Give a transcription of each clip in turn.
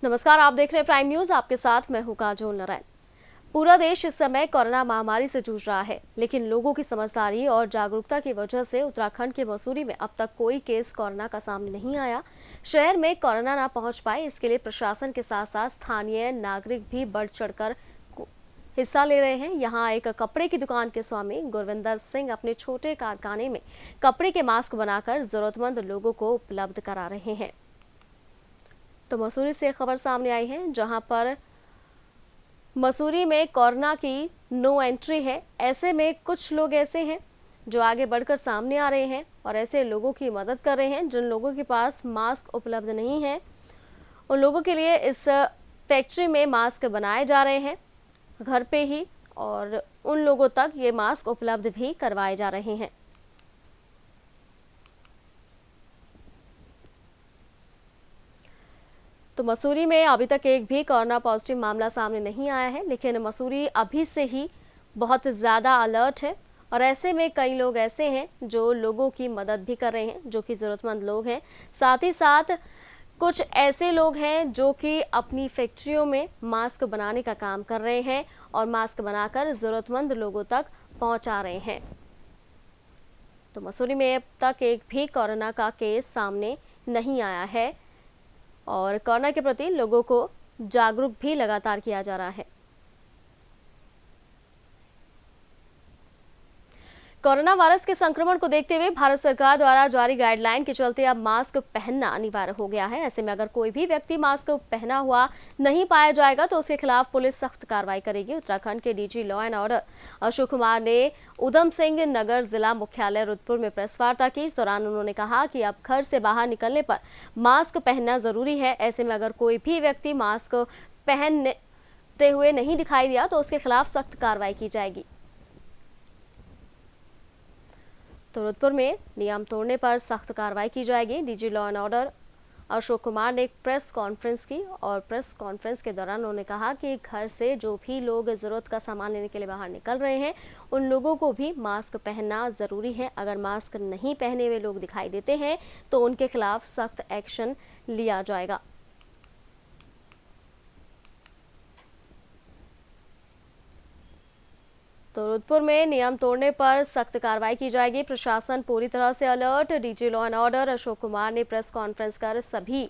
नमस्कार, आप देख रहे हैं प्राइम न्यूज। आपके साथ मैं हूं काजोल नारायण। पूरा देश इस समय कोरोना महामारी से जूझ रहा है, लेकिन लोगों की समझदारी और जागरूकता की वजह से उत्तराखंड के मसूरी में अब तक कोई केस कोरोना का सामने नहीं आया। शहर में कोरोना ना पहुंच पाए, इसके लिए प्रशासन के साथ साथ स्थानीय नागरिक भी बढ़ चढ़कर हिस्सा ले रहे हैं। यहाँ एक कपड़े की दुकान के स्वामी गुरविंदर सिंह अपने छोटे कारखाने में कपड़े के मास्क बनाकर जरूरतमंद लोगों को उपलब्ध करा रहे हैं। तो मसूरी से खबर सामने आई है, जहां पर मसूरी में कोरोना की नो एंट्री है। ऐसे में कुछ लोग ऐसे हैं जो आगे बढ़कर सामने आ रहे हैं और ऐसे लोगों की मदद कर रहे हैं जिन लोगों के पास मास्क उपलब्ध नहीं है। उन लोगों के लिए इस फैक्ट्री में मास्क बनाए जा रहे हैं घर पे ही, और उन लोगों तक ये मास्क उपलब्ध भी करवाए जा रहे हैं। तो मसूरी में अभी तक एक भी कोरोना पॉजिटिव मामला सामने नहीं आया है, लेकिन मसूरी अभी से ही बहुत ज़्यादा अलर्ट है और ऐसे में कई लोग ऐसे हैं जो लोगों की मदद भी कर रहे हैं, जो कि ज़रूरतमंद लोग हैं। साथ ही साथ कुछ ऐसे लोग हैं जो कि अपनी फैक्ट्रियों में मास्क बनाने का काम कर रहे हैं और मास्क बनाकर ज़रूरतमंद लोगों तक पहुंचा रहे हैं। तो मसूरी में अब तक एक भी कोरोना का केस सामने नहीं आया है और कोरोना के प्रति लोगों को जागरूक भी लगातार किया जा रहा है। कोरोना वायरस के संक्रमण को देखते हुए भारत सरकार द्वारा जारी गाइडलाइन के चलते अब मास्क पहनना अनिवार्य हो गया है। ऐसे में अगर कोई भी व्यक्ति मास्क पहना हुआ नहीं पाया जाएगा तो उसके खिलाफ पुलिस सख्त कार्रवाई करेगी। उत्तराखंड के DG law and order Ashok Kumar ने उधम सिंह नगर जिला मुख्यालय रुद्रपुर में प्रेस वार्ता की। इस दौरान उन्होंने कहा कि अब घर से बाहर निकलने पर मास्क पहनना जरूरी है। ऐसे में अगर कोई भी व्यक्ति मास्क पहनते हुए नहीं दिखाई दिया तो उसके खिलाफ सख्त कार्रवाई की जाएगी। तो रुद्रपुर में नियम तोड़ने पर सख्त कार्रवाई की जाएगी। DG law and order Ashok Kumar ने एक प्रेस कॉन्फ्रेंस की और प्रेस कॉन्फ्रेंस के दौरान उन्होंने कहा कि घर से जो भी लोग ज़रूरत का सामान लेने के लिए बाहर निकल रहे हैं उन लोगों को भी मास्क पहनना ज़रूरी है। अगर मास्क नहीं पहने हुए लोग दिखाई देते हैं तो उनके खिलाफ सख्त एक्शन लिया जाएगा। तो रुद्रपुर में नियम तोड़ने पर सख्त कार्रवाई की जाएगी। प्रशासन पूरी तरह से alert. DG law and order Ashok Kumar ने प्रेस कॉन्फ्रेंस कर सभी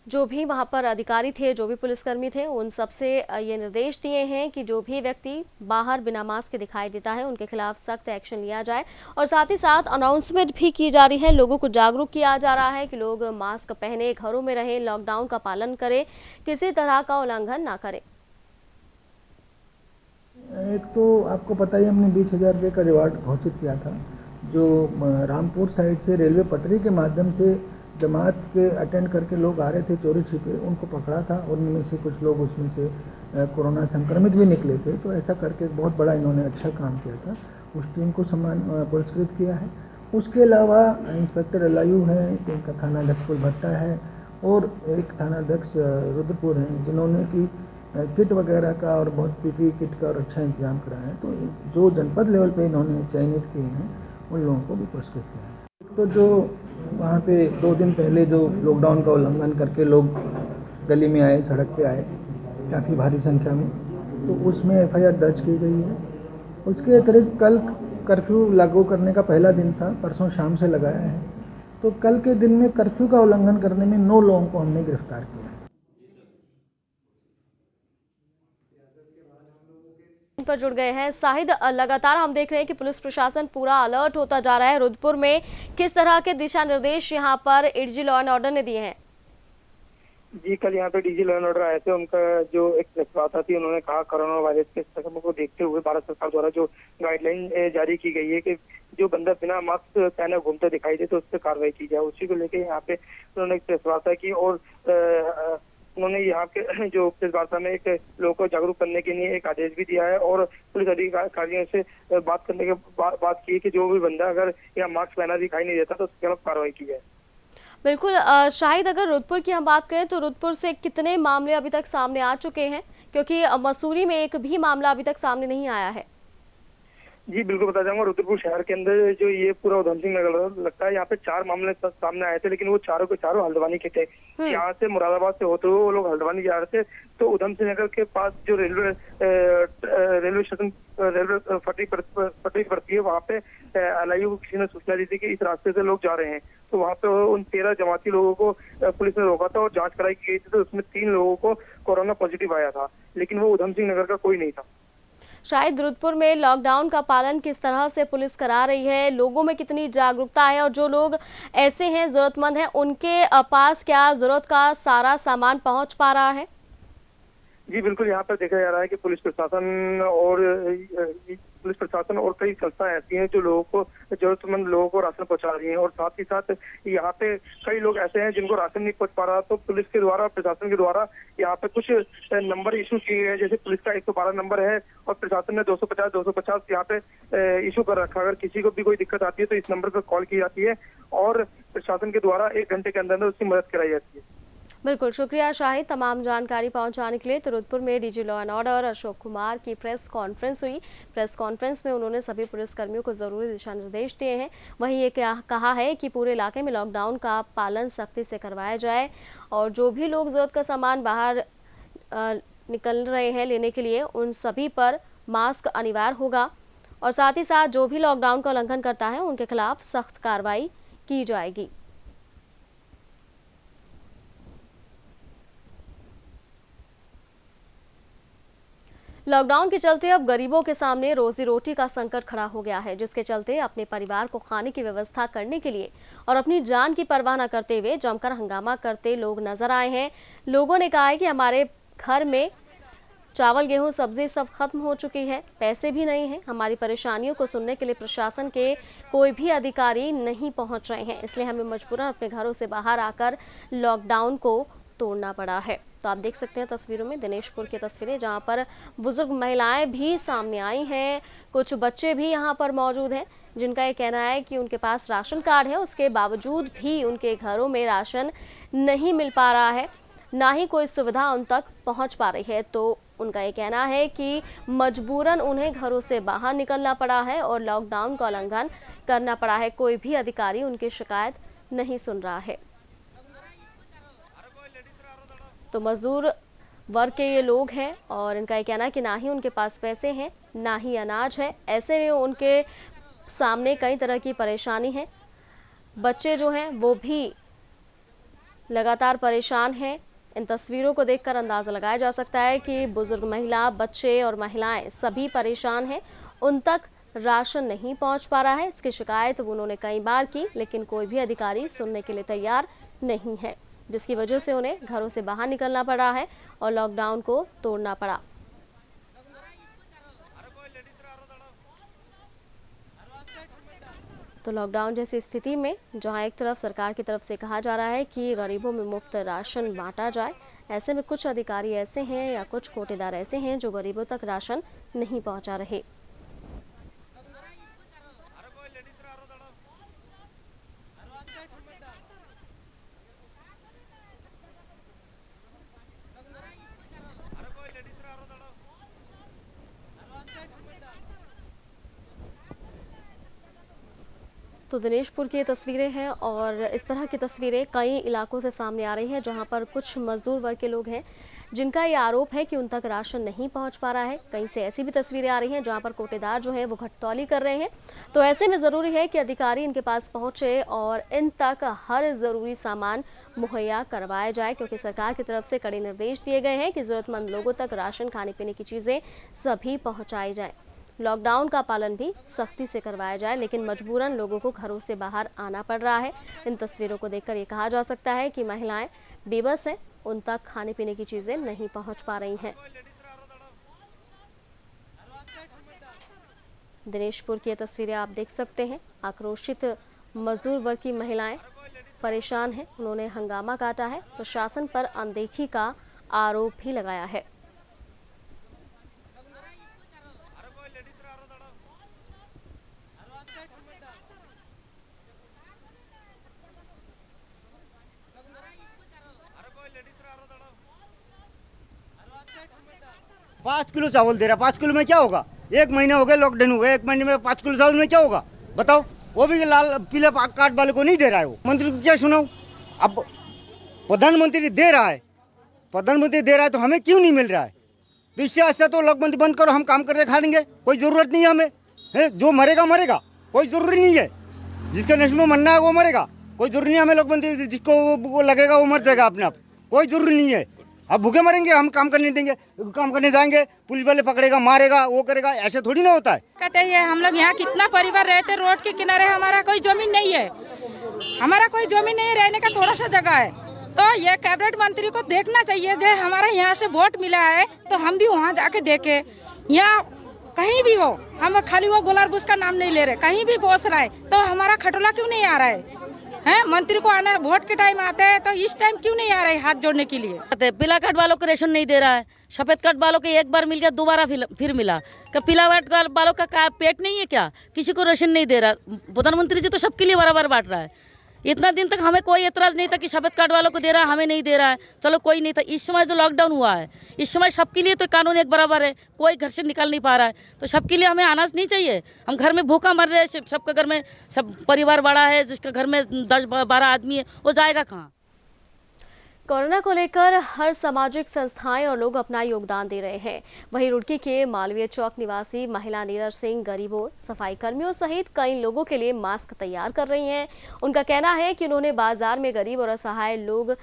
जो भी वहां पर अधिकारी थे, जो भी पुलिसकर्मी थे, उन सबसे ये निर्देश दिए हैं कि जो भी व्यक्ति बाहर बिना मास्क के दिखाई देता है उनके खिलाफ सख्त एक्शन लिया जाए। और साथ ही साथ अनाउंसमेंट भी की जा रही है, लोगों को जागरूक किया जा रहा है कि लोग मास्क पहने, घरों में रहें, लॉकडाउन का पालन करें, किसी तरह का उल्लंघन ना करें। एक तो आपको पता ही, हमने 20,000 रुपये का रिवार्ड घोषित किया था, जो रामपुर साइड से रेलवे पटरी के माध्यम से जमात के अटेंड करके लोग आ रहे थे चोरी छिपे, उनको पकड़ा था। उनमें से कुछ लोग उसमें से कोरोना संक्रमित भी निकले थे। तो ऐसा करके बहुत बड़ा इन्होंने अच्छा काम किया था, उस टीम को सम्मान पुरस्कृत किया है। उसके अलावा इंस्पेक्टर एलायू हैं, जिनका थाना अध्यक्ष भट्टा है, और एक थाना अध्यक्ष रुद्रपुर हैं, जिन्होंने कि किट वगैरह का और बहुत पीपीई किट का और अच्छा इंतजाम कराया है। तो जो जनपद लेवल पे इन्होंने चयनित किए हैं उन लोगों को भी पुरस्कृत किया है। तो जो वहाँ पे 2 दिन पहले जो लॉकडाउन का उल्लंघन करके लोग गली में आए, सड़क पे आए काफ़ी भारी संख्या में, तो उसमें एफआईआर दर्ज की गई है। उसके अतिरिक्त कल कर्फ्यू लागू करने का पहला दिन था, परसों शाम से लगाया है। तो कल के दिन में कर्फ्यू का उल्लंघन करने में 9 लोगों को हमने गिरफ्तार किया है। पर जुड़ गए हैं शाहिद। लगातार हम देख रहे हैं कि पुलिस प्रशासन पूरा अलर्ट होता जा रहा है। रुद्रपुर में किस तरह के दिशा निर्देश यहां पर डीजी लॉ एंड ऑर्डर ने दिए हैं? जी, कल यहाँ पे डीजी लॉ एंड ऑर्डर आए थे। उनका जो एक प्रेस वार्ता थी, उन्होंने कहा कोरोना वायरस के संक्रमण को देखते हुए भारत सरकार द्वारा जो गाइडलाइन जारी की गई है कि जो बंदा बिना मास्क पहने घूमते दिखाई दे तो उस पर कार्रवाई की जाए, उसी को लेकर यहाँ पे उन्होंने एक प्रेस वार्ता की। और उन्होंने यहाँ के जो प्रेस वार्ता में एक लोगों को जागरूक करने के लिए एक आदेश भी दिया है और पुलिस अधिकारियों से बात करने के बात की कि जो भी बंदा अगर यहाँ मास्क पहना दिखाई नहीं देता तो उसके खिलाफ कार्रवाई की जाए। बिल्कुल। शाहिद, अगर रुद्रपुर की हम बात करें तो रुद्रपुर से कितने मामले अभी तक सामने आ चुके हैं? क्योंकि मसूरी में एक भी मामला अभी तक सामने नहीं आया है। जी बिल्कुल बता जाऊंगा। रुद्रपुर शहर के अंदर जो ये पूरा उधम सिंह नगर लगता है, यहाँ पे 4 मामले सामने आए थे, लेकिन वो चारों के चारों हल्द्वानी के थे। यहाँ से मुरादाबाद से होते हुए वो लोग हल्द्वानी जा रहे थे, तो उधम सिंह नगर के पास जो रेलवे स्टेशन रेलवे पटरी पड़ती है, वहाँ पे LIU को किसी ने सूचना दी थी कि इस रास्ते से लोग जा रहे हैं। तो वहाँ पे उन 13 जमाती लोगों को पुलिस ने रोका था और जांच कराई गई थी, तो उसमें 3 लोगों को कोरोना पॉजिटिव आया था, लेकिन वो उधम सिंह नगर का कोई नहीं था। शायद रुद्रपुर में लॉकडाउन का पालन किस तरह से पुलिस करा रही है, लोगों में कितनी जागरूकता है और जो लोग ऐसे हैं जरूरतमंद हैं उनके पास क्या जरूरत का सारा सामान पहुंच पा रहा है? जी बिल्कुल, यहाँ पर देखा जा रहा है कि पुलिस प्रशासन और कई संस्थाएं ऐसी हैं जो लोगों को जरूरतमंद लोगों को राशन पहुंचा रही हैं, और साथ ही साथ यहाँ पे कई लोग ऐसे हैं जिनको राशन नहीं पहुंच पा रहा, तो पुलिस के द्वारा प्रशासन के द्वारा यहाँ पे कुछ नंबर इशू किए गए, जैसे पुलिस का 112 नंबर है और प्रशासन ने 250 यहाँ पे इशू कर रखा। अगर किसी को भी कोई दिक्कत आती है तो इस नंबर पर कॉल की जाती है और प्रशासन के द्वारा 1 घंटे के अंदर उसकी मदद कराई जाती है। बिल्कुल, शुक्रिया शाहिद तमाम जानकारी पहुंचाने के लिए। तो रुद्रपुर में DG law and order Ashok Kumar की प्रेस कॉन्फ्रेंस हुई। प्रेस कॉन्फ्रेंस में उन्होंने सभी पुलिसकर्मियों को जरूरी दिशा निर्देश दिए हैं। वहीं ये कहा है कि पूरे इलाके में लॉकडाउन का पालन सख्ती से करवाया जाए और जो भी लोग जरूरत का सामान बाहर निकल रहे हैं लेने के लिए, उन सभी पर मास्क अनिवार्य होगा और साथ ही साथ जो भी लॉकडाउन का उल्लंघन करता है उनके खिलाफ सख्त कार्रवाई की जाएगी। लॉकडाउन के चलते अब गरीबों के सामने रोजी रोटी का संकट खड़ा हो गया है, जिसके चलते अपने परिवार को खाने की व्यवस्था करने के लिए और अपनी जान की परवाह न करते हुए जमकर हंगामा करते लोग नजर आए हैं। लोगों ने कहा है कि हमारे घर में चावल गेहूं सब्जी सब खत्म हो चुकी है, पैसे भी नहीं है, हमारी परेशानियों को सुनने के लिए प्रशासन के कोई भी अधिकारी नहीं पहुंच रहे हैं, इसलिए हमें मजबूरन अपने घरों से बाहर आकर लॉकडाउन को तोड़ना पड़ा है। तो आप देख सकते हैं तस्वीरों में दिनेशपुर की तस्वीरें, जहां पर बुजुर्ग महिलाएं भी सामने आई हैं, कुछ बच्चे भी यहां पर मौजूद हैं जिनका ये कहना है कि उनके पास राशन कार्ड है, उसके बावजूद भी उनके घरों में राशन नहीं मिल पा रहा है, ना ही कोई सुविधा उन तक पहुंच पा रही है। तो उनका ये कहना है कि मजबूरन उन्हें घरों से बाहर निकलना पड़ा है और लॉकडाउन का उल्लंघन करना पड़ा है। कोई भी अधिकारी उनकी शिकायत नहीं सुन रहा है। तो मजदूर वर्ग के ये लोग हैं और इनका ये कहना है कि ना ही उनके पास पैसे हैं, ना ही अनाज है। ऐसे में उनके सामने कई तरह की परेशानी है। बच्चे जो हैं वो भी लगातार परेशान हैं। इन तस्वीरों को देखकर अंदाजा लगाया जा सकता है कि बुजुर्ग महिला, बच्चे और महिलाएं सभी परेशान हैं। उन तक राशन नहीं पहुंच पा रहा है। इसकी शिकायत उन्होंने कई बार की, लेकिन कोई भी अधिकारी सुनने के लिए तैयार नहीं है, जिसकी वजह से उन्हें घरों से बाहर निकलना पड़ा है और लॉकडाउन को तोड़ना पड़ा। तो लॉकडाउन जैसी स्थिति में जहां एक तरफ सरकार की तरफ से कहा जा रहा है कि गरीबों में मुफ्त राशन बांटा जाए, ऐसे में कुछ अधिकारी ऐसे हैं या कुछ कोटेदार ऐसे हैं जो गरीबों तक राशन नहीं पहुंचा रहे। तो दिनेशपुर की तस्वीरें हैं और इस तरह की तस्वीरें कई इलाकों से सामने आ रही हैं, जहां पर कुछ मजदूर वर्ग के लोग हैं जिनका ये आरोप है कि उन तक राशन नहीं पहुंच पा रहा है। कहीं से ऐसी भी तस्वीरें आ रही हैं जहां पर कोटेदार जो है वो घटतौली कर रहे हैं। तो ऐसे में ज़रूरी है कि अधिकारी इनके पास पहुंचे और इन तक हर ज़रूरी सामान मुहैया करवाया जाए, क्योंकि सरकार की तरफ से कड़े निर्देश दिए गए हैं कि ज़रूरतमंद लोगों तक राशन, खाने पीने की चीज़ें सभी पहुँचाई जाएँ। लॉकडाउन का पालन भी सख्ती से करवाया जाए, लेकिन मजबूरन लोगों को घरों से बाहर आना पड़ रहा है। इन तस्वीरों को देखकर ये कहा जा सकता है कि महिलाएं बेबस हैं, उन तक खाने पीने की चीजें नहीं पहुंच पा रही हैं। दिनेशपुर की ये तस्वीरें आप देख सकते हैं। आक्रोशित मजदूर वर्ग की महिलाएं परेशान हैं, उन्होंने हंगामा काटा है, प्रशासन पर अनदेखी का आरोप भी लगाया है। पाँच किलो चावल दे रहा, 5 किलो में क्या होगा? 1 महीने हो गए लॉकडाउन हुए, 1 महीने में 5 किलो चावल में क्या होगा बताओ। वो भी लाल पीले कार्ड वाले को नहीं दे रहा है। वो मंत्री को क्या सुनाऊं। अब प्रधानमंत्री दे रहा है, प्रधानमंत्री दे रहा है तो हमें क्यों नहीं मिल रहा है। तो इससे अच्छा तो लॉकबंदी बंद करो, हम काम करके खा लेंगे, कोई ज़रूरत नहीं है हमें। है जो मरेगा मरेगा, कोई ज़रूरी नहीं है। जिसके नशे में मरना है वो मरेगा, कोई ज़रूरी नहीं है हमें लॉकबंदी। जिसको वो लगेगा वो मर जाएगा अपने आप, कोई ज़रूरी नहीं है। अब भूखे मरेंगे, हम काम करने देंगे, काम करने जाएंगे पुलिस वाले पकड़ेगा मारेगा वो करेगा, ऐसे थोड़ी ना होता है। कहते हैं हम लोग यहाँ कितना परिवार रहते, रोड के किनारे, हमारा कोई जमीन नहीं है, हमारा कोई जमीन नहीं, रहने का थोड़ा सा जगह है। तो ये कैबिनेट मंत्री को देखना चाहिए, जो हमारा यहाँ से वोट मिला है तो हम भी वहाँ जाके देखे। यहाँ कहीं भी हो, हम खाली वो गोलार बुश का नाम नहीं ले रहे, कहीं भी पहुँच रहा है तो हमारा खटोला क्यों नहीं आ रहा है। मंत्री को आना है, वोट के टाइम आते हैं तो इस टाइम क्यों नहीं आ रहे हाथ जोड़ने के लिए। पीला कार्ड वालों को रेशन नहीं दे रहा है, सफेद कार्ड वालों को एक बार मिल गया, दोबारा फिर मिला। पीला कार्ड वालों का पेट नहीं है क्या, किसी को रेशन नहीं दे रहा। प्रधानमंत्री जी तो सबके लिए बराबर बांट रहा है। इतना दिन तक हमें कोई एतराज नहीं था कि सफेद कार्ड वालों को दे रहा है, हमें नहीं दे रहा है, चलो कोई नहीं था। इस समय जो लॉकडाउन हुआ है, इस समय सबके लिए तो कानून एक बराबर है, कोई घर से निकल नहीं पा रहा है, तो सबके लिए हमें अनाज नहीं चाहिए। हम घर में भूखा मर रहे हैं, सबके घर में सब परिवार बड़ा है, जिसके घर में 10-12 आदमी है, वो जाएगा कहाँ। कोरोना को लेकर हर सामाजिक संस्थाएं और लोग अपना योगदान दे रहे हैं। वहीं रुड़की के मालवीय चौक निवासी महिला नीरज सिंह गरीबों, सफाई कर्मियों सहित कई लोगों के लिए मास्क तैयार कर रही हैं। उनका कहना है कि उन्होंने बाजार में गरीब और असहाय लोग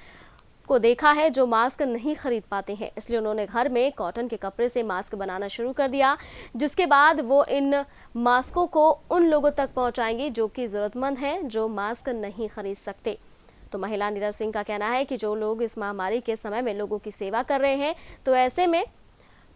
को देखा है जो मास्क नहीं खरीद पाते हैं, इसलिए उन्होंने घर में कॉटन के कपड़े से मास्क बनाना शुरू कर दिया, जिसके बाद वो इन मास्कों को उन लोगों तक पहुंचाएंगी जो कि जरूरतमंद हैं, जो मास्क नहीं खरीद सकते। तो महिला नीरज सिंह का कहना है कि जो लोग इस महामारी के समय में लोगों की सेवा कर रहे हैं, तो ऐसे में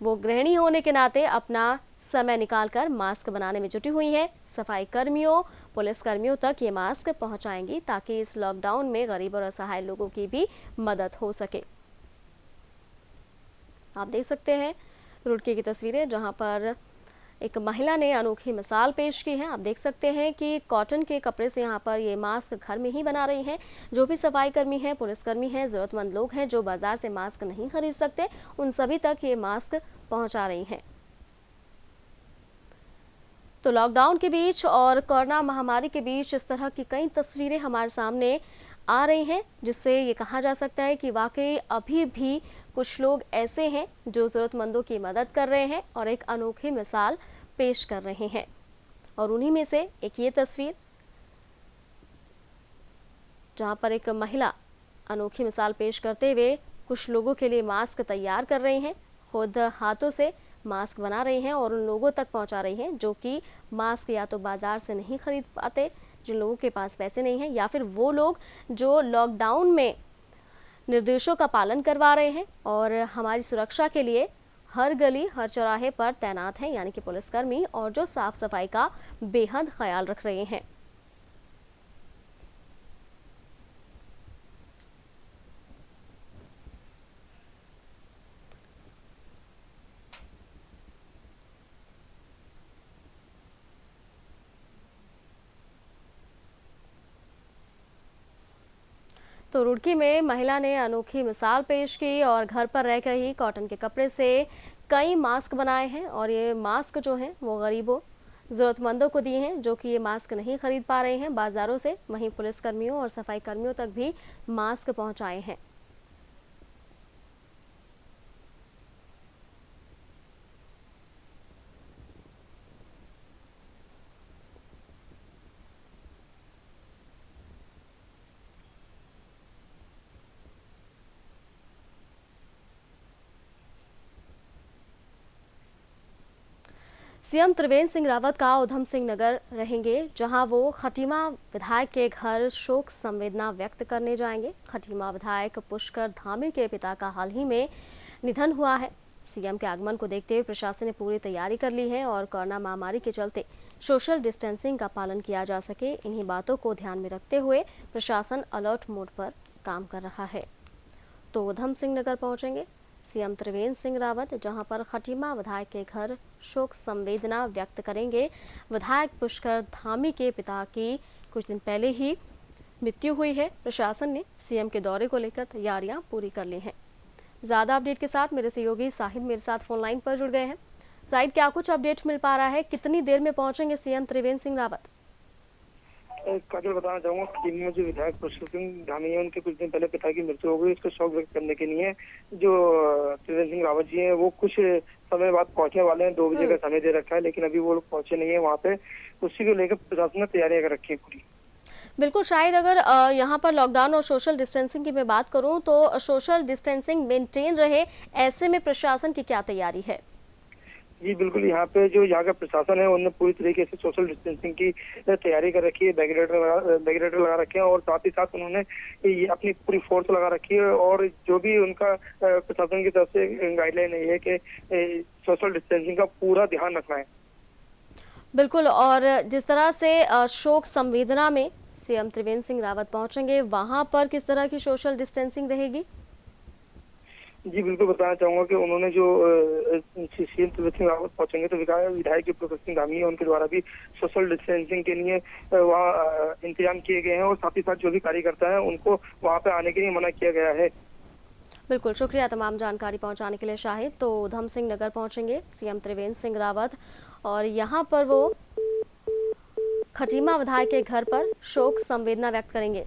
वो गृहिणी होने के नाते अपना समय निकालकर मास्क बनाने में जुटी हुई है। सफाई कर्मियों, पुलिस कर्मियों तक ये मास्क पहुंचाएंगी ताकि इस लॉकडाउन में गरीब और असहाय लोगों की भी मदद हो सके। आप देख सकते हैं रुड़की की तस्वीरें, जहां पर एक महिला ने अनोखी मिसाल पेश की है। आप देख सकते हैं कि कॉटन के कपड़े से यहाँ पर ये मास्क घर में ही बना रही हैं। जो भी सफाई कर्मी हैं, पुलिसकर्मी हैं, ज़रूरतमंद लोग हैं जो बाजार से मास्क नहीं खरीद सकते, उन सभी तक ये मास्क पहुंचा रही हैं। तो लॉकडाउन के बीच और कोरोना महामारी के बीच इस तरह की कई तस्वीरें हमारे सामने आ रही हैं, जिससे ये कहा जा सकता है कि वाकई अभी भी कुछ लोग ऐसे हैं जो ज़रूरतमंदों की मदद कर रहे हैं और एक अनोखी मिसाल पेश कर रहे हैं। और उन्हीं में से एक ये तस्वीर, जहां पर एक महिला अनोखी मिसाल पेश करते हुए कुछ लोगों के लिए मास्क तैयार कर रही हैं, खुद हाथों से मास्क बना रही हैं और उन लोगों तक पहुंचा रही हैं जो कि मास्क या तो बाजार से नहीं खरीद पाते, जिन लोगों के पास पैसे नहीं हैं, या फिर वो लोग जो लॉकडाउन में निर्देशों का पालन करवा रहे हैं और हमारी सुरक्षा के लिए हर गली हर चौराहे पर तैनात हैं, यानी कि पुलिसकर्मी, और जो साफ सफाई का बेहद ख्याल रख रहे हैं। तो रुड़की में महिला ने अनोखी मिसाल पेश की और घर पर रहकर ही कॉटन के कपड़े से कई मास्क बनाए हैं और ये मास्क जो हैं वो गरीबों, ज़रूरतमंदों को दिए हैं जो कि ये मास्क नहीं खरीद पा रहे हैं बाज़ारों से। वहीं पुलिसकर्मियों और सफाई कर्मियों तक भी मास्क पहुंचाए हैं। सीएम त्रिवेंद्र सिंह रावत का उधम सिंह नगर रहेंगे, जहां वो खटीमा विधायक के घर शोक संवेदना व्यक्त करने जाएंगे। खटीमा विधायक पुष्कर धामी के पिता का हाल ही में निधन हुआ है। सीएम के आगमन को देखते हुए प्रशासन ने पूरी तैयारी कर ली है और कोरोना महामारी के चलते सोशल डिस्टेंसिंग का पालन किया जा सके, इन्हीं बातों को ध्यान में रखते हुए प्रशासन अलर्ट मोड पर काम कर रहा है। तो उधम सिंह नगर पहुंचेंगे सीएम त्रिवेंद्र सिंह रावत, जहां पर खटीमा विधायक के घर शोक संवेदना व्यक्त करेंगे। विधायक पुष्कर धामी के पिता की कुछ दिन पहले ही मृत्यु हुई है। प्रशासन ने सीएम के दौरे को लेकर तैयारियां पूरी कर ली हैं। ज़्यादा अपडेट के साथ मेरे सहयोगी साहिद मेरे साथ फोन लाइन पर जुड़ गए हैं। शायद क्या कुछ अपडेट मिल पा रहा है, कितनी देर में पहुंचेंगे सीएम त्रिवेंद्र सिंह रावत? काजल बताना चाहूंगा टीम में जो विधायक पुष्कर सिंह धामी है, उनके कुछ दिन पहले पिता की मृत्यु हो गई। इसको शोक व्यक्त करने के लिए जो त्रिवेंद्र सिंह रावत जी हैं वो कुछ समय बाद पहुंचने वाले हैं। 2 बजे का समय दे रखा है, लेकिन अभी वो लोग पहुंचे नहीं है वहाँ पे। उसी को लेकर प्रशासन ने तैयारियां कर रखी है पूरी। बिल्कुल, शायद अगर यहाँ पर लॉकडाउन और सोशल डिस्टेंसिंग की मैं बात करूँ तो सोशल डिस्टेंसिंग मेंटेन रहे, ऐसे में प्रशासन की क्या तैयारी है? जी बिल्कुल, यहाँ पे जो यहाँ का प्रशासन है उन्होंने पूरी तरीके से सोशल डिस्टेंसिंग की तैयारी कर रखी है। बैरिकेड लगा रखे हैं और साथ ही साथ उन्होंने ये अपनी पूरी फोर्स लगा रखी है। और जो भी उनका प्रशासन की तरफ से गाइडलाइन है कि सोशल डिस्टेंसिंग का पूरा ध्यान रखना है। बिल्कुल, और जिस तरह से शोक संवेदना में सीएम त्रिवेंद्र सिंह रावत पहुंचेंगे, वहां पर किस तरह की सोशल डिस्टेंसिंग रहेगी? जी बिल्कुल, बताना चाहूंगा कि उन्होंने जो सीएम त्रिवेंद्र सिंह रावत पहुंचेंगे तो विधायक के पुष्कर सिंह धामी है, उनके द्वारा भी सोशल डिस्टेंसिंग के लिए वहाँ इंतजाम किए गए हैं। और साथ ही साथ जो भी कार्यकर्ता है उनको वहाँ पे आने के लिए मना किया गया है। बिल्कुल, शुक्रिया तमाम जानकारी पहुंचाने के लिए शाहिद। तो उधम सिंह नगर पहुंचेंगे सीएम त्रिवेंद्र सिंह रावत और यहाँ पर वो खटीमा विधायक के घर पर शोक संवेदना व्यक्त करेंगे।